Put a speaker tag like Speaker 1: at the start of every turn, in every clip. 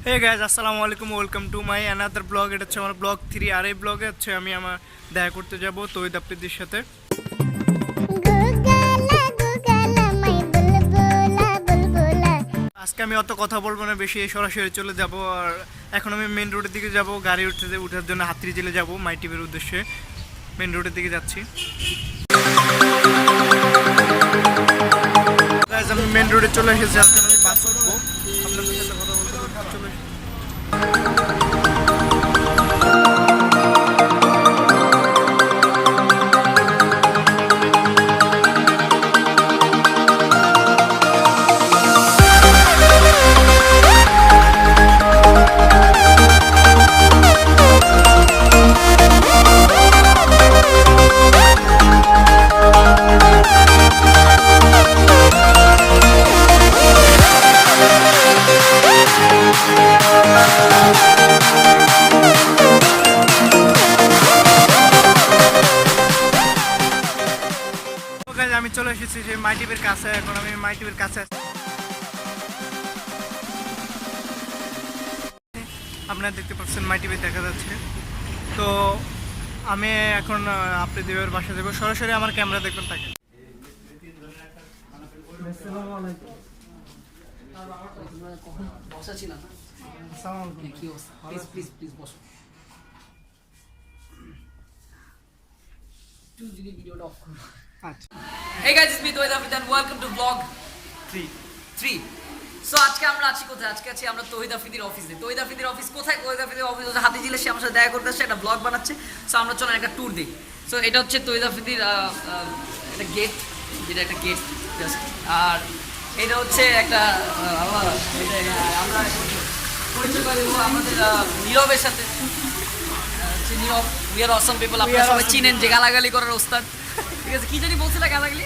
Speaker 1: Hey guys আসসালামু আলাইকুম, welcome to my another blog. এটা হচ্ছে আমার ব্লগ 3। আর এই ব্লগে হচ্ছে আমি আমার দেখা করতে যাব তৌহিদ আফ্রিদির সাথে। আজকে আমি অত কথা বলবো না, বেশি সরাসরি চলে যাব। আর এখন আমি মেন রোডের দিকে যাব, গাড়ি উঠার জন্য হাতির জেলে যাব মাই টিভির উদ্দেশ্যে। মেন রোডের দিকে যাচ্ছি। গাইজ আমি মেন রোডে চলে এসেছি, আজকে আমি বাস উঠবো। আপনাদের সাথে কথা বলতে বলতে চলে এসেছি। আমি চলে এসেছি যে মাই টিভির কাছে। এখন আমি মাই টিভির কাছে আছি। আপনারা দেখতে পাচ্ছেন মাই টিভি দেখা যাচ্ছে। তো আমি এখন আফ্রিদির বাসা যাবো, সরাসরি আমার ক্যামেরা দেখবেন তাকে।
Speaker 2: Hey guys, it's me Tawhid Afrid and welcome to vlog 3. So আজকে আমরা আছি কোথায়? আজকে আছি আমরা তৌহিদ আফ্রিদির অফিসে। তৌহিদ আফ্রিদির অফিস কোথায়? তৌহিদ আফ্রিদির অফিস হচ্ছে হাতিঝিলে। সে আমার সাথে দেখা করতে আসছে, একটা ব্লগ বানাচ্ছে। সো আমরা চলেন একটা ট্যুর দিই। সো এটা হচ্ছে তৌহিদ আফ্রিদির একটা গেট, যেটা একটা গেট জাস্ট। আর এটা হচ্ছে একটা আমরা পরিচয় করে দেবো আমাদের নীরবের সাথে। নীরব, উই আর অসম পিপল। আপনারা সবাই চিনেন যে গালাগালি করার ওস্তাদ। ঠিক আছে, কি জানি বলছিল গালাগালি,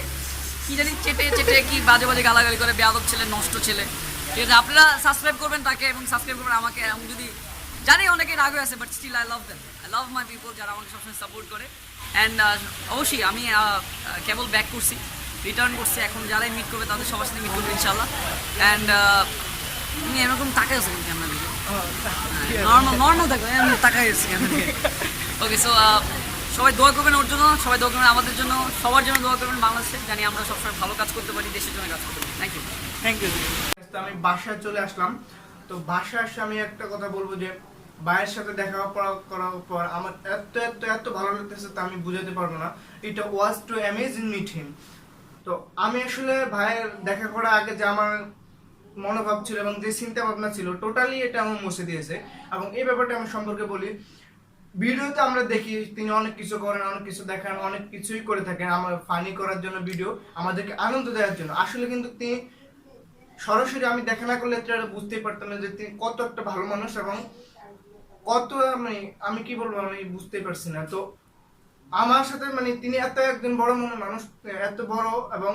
Speaker 2: কি জানি চেটে চেটে কি বাজে বাজে গালাগালি করে, বেয়াদব ছেলে, নষ্ট ছেলে। ঠিক আছে, আপনারা সাবস্ক্রাইব করবেন তাকে এবং সাবস্ক্রাইব করবেন আমাকে। এবং যদি জানি অনেকে রাগ হয়ে আছে, but still I love them, I love my people যারা আমাকে সবসময় সাপোর্ট করে। অ্যান্ড অবশ্যই আমি কেবল ব্যাক করছি, রিটার্ন করছি। এখন যারাই মিট করবে তাদের সবার সাথে মিট করবে ইনশাল্লাহ। অ্যান্ড তুমি এরকম তাকাই আছো ক্যামেরা দিকে, নর্মাল থাকবে, আমি তাকাই আছি ক্যামেরা দিকে। ওকে, সো সবাই দোয়া করবেন ওর জন্য, সবাই দোয়া করবেন আমাদের জন্য, সবার জন্য দোয়া করবেন বাংলাদেশে। জানি আমরা সবসময় ভালো কাজ করতে পারি, দেশের জন্য কাজ করতে পারি।
Speaker 1: Thank you. আমি বাসায় চলে আসলাম। তো বাসায় আসে আমি একটা কথা বলবো যে ভাইয়ের সাথে দেখা করার পর আমার এত এত এত ভালো লাগতেছে, তা আমি বুঝাতে পারবো না। এটা ওয়াজ টু অ্যামেজিং মিট হিম। তো আমি আসলে ভাইয়ের দেখা করার আগে যে আমার মনোভাব ছিল এবং যে চিন্তা ভাবনা ছিল, টোটালি এটা আমার মুছে দিয়েছে। এবং এই ব্যাপারটা আমি সম্পর্কে বলি, ভিডিওতে আমরা দেখি তিনি অনেক কিছু করেন, অনেক কিছু দেখান, অনেক কিছুই করে থাকেন আমার ফানি করার জন্য, ভিডিও আমাদেরকে আনন্দ দেওয়ার জন্য। আসলে কিন্তু তিনি সরাসরি আমি দেখা না করলে এটা বুঝতেই পারতাম না যে তিনি কত একটা ভালো মানুষ এবং কত আমি কি বলবো, আমি বুঝতেই পারছি না। তো আমার সাথে তিনি এত একজন বড় মনের মানুষ, এত বড়, এবং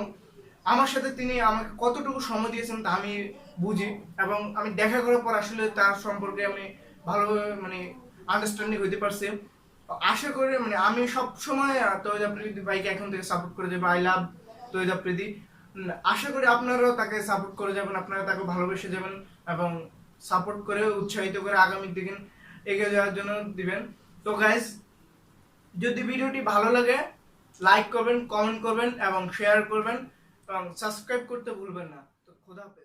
Speaker 1: আমার সাথে তিনি আমাকে কতটুকু সময় দিয়েছেন তা আমি বুঝি। এবং আমি দেখা করার পর আসলে তার সম্পর্কে আমি ভালোভাবে আন্ডারস্ট্যান্ডিং হইতে পারছি। আশা করি আমি সব সময় তৌহিদ আফ্রিদি ভাইকে এখন থেকে সাপোর্ট করে যাবো। আই লাভ তৌহিদ আফ্রিদি। আশা করি আপনারাও তাকে সাপোর্ট করে যাবেন, আপনারা তাকে ভালোবেসে যাবেন এবং সাপোর্ট করে উৎসাহিত করে আগামী দিকে এগিয়ে যাওয়ার জন্য দিবেন। তো গাইজ, যদি ভিডিওটি ভালো লাগে লাইক করবেন, কমেন্ট করবেন এবং শেয়ার করবেন এবং সাবস্ক্রাইব করতে ভুলবেন না। তো খোদা হাফেজ।